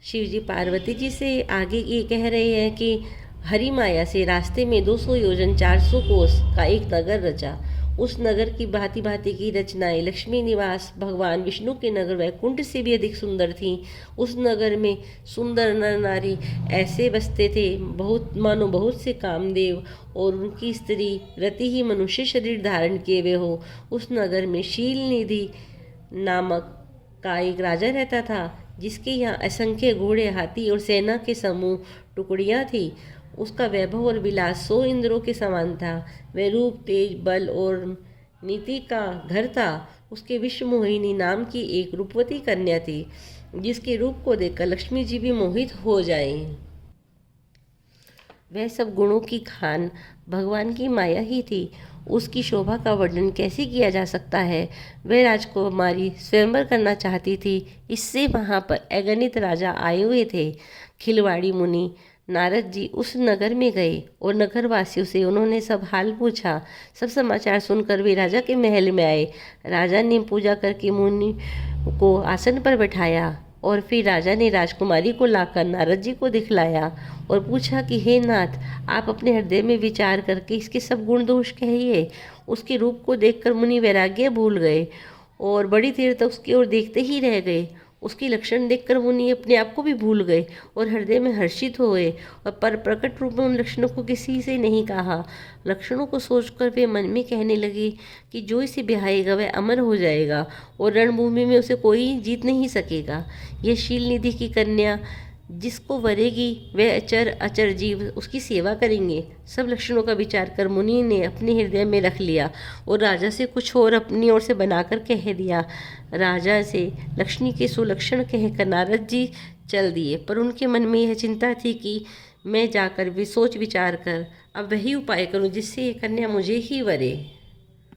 शिव जी पार्वती जी से आगे ये कह रहे हैं कि हरि माया से रास्ते में 200 योजन 400 कोस का एक नगर रचा। उस नगर की भांति भांति की रचनाएं लक्ष्मी निवास भगवान विष्णु के नगर वैकुंठ से भी अधिक सुंदर थीं। उस नगर में सुंदर नर नारी ऐसे बसते थे बहुत मानो बहुत से कामदेव और उनकी स्त्री रति ही मनुष्य शरीर धारण किए हुए हो। उस नगर में शील निधि नामक का एक राजा रहता था जिसके यहाँ असंख्य घोड़े हाथी और सेना के समूह टुकड़ियाँ थी। उसका वैभव और विलास 100 इंद्रों के समान था। वह रूप तेज बल और नीति का घर था। उसके विश्व मोहिनी नाम की एक रूपवती कन्या थी जिसके रूप को देखकर लक्ष्मी जी भी मोहित हो जाएं। वह सब गुणों की खान भगवान की माया ही थी। उसकी शोभा का वर्णन कैसे किया जा सकता है। वह राजकुमारी स्वयंवर करना चाहती थी। इससे वहाँ पर अगणित राजा आए हुए थे। खिलवाड़ी मुनि नारद जी उस नगर में गए और नगरवासियों से उन्होंने सब हाल पूछा। सब समाचार सुनकर वे राजा के महल में आए। राजा ने पूजा करके मुनि को आसन पर बैठाया और फिर राजा ने राजकुमारी को लाकर नारद जी को दिखलाया और पूछा कि हे नाथ, आप अपने हृदय में विचार करके इसके सब गुण दोष कहिए। उसके रूप को देखकर मुनि वैराग्य भूल गए और बड़ी देर तक उसकी ओर देखते ही रह गए। उसके लक्षण देखकर मुनि अपने आप को भी भूल गए और हृदय में हर्षित हो गए और पर प्रकट रूप में उन लक्षणों को किसी से नहीं कहा। लक्षणों को सोचकर वे मन में कहने लगे कि जो इसे ब्याहेगा वह अमर हो जाएगा और रणभूमि में उसे कोई जीत नहीं सकेगा। यह शील निधि की कन्या जिसको वरेगी वह अचर अचर जीव उसकी सेवा करेंगे। सब लक्षणों का विचार कर मुनि ने अपने हृदय में रख लिया और राजा से कुछ और अपनी ओर से बनाकर कह दिया। राजा से लक्ष्मी के सुलक्षण कहकर नारद जी चल दिए, पर उनके मन में यह चिंता थी कि मैं जाकर भी सोच विचार कर अब वही उपाय करूं जिससे ये कन्या मुझे ही वरे।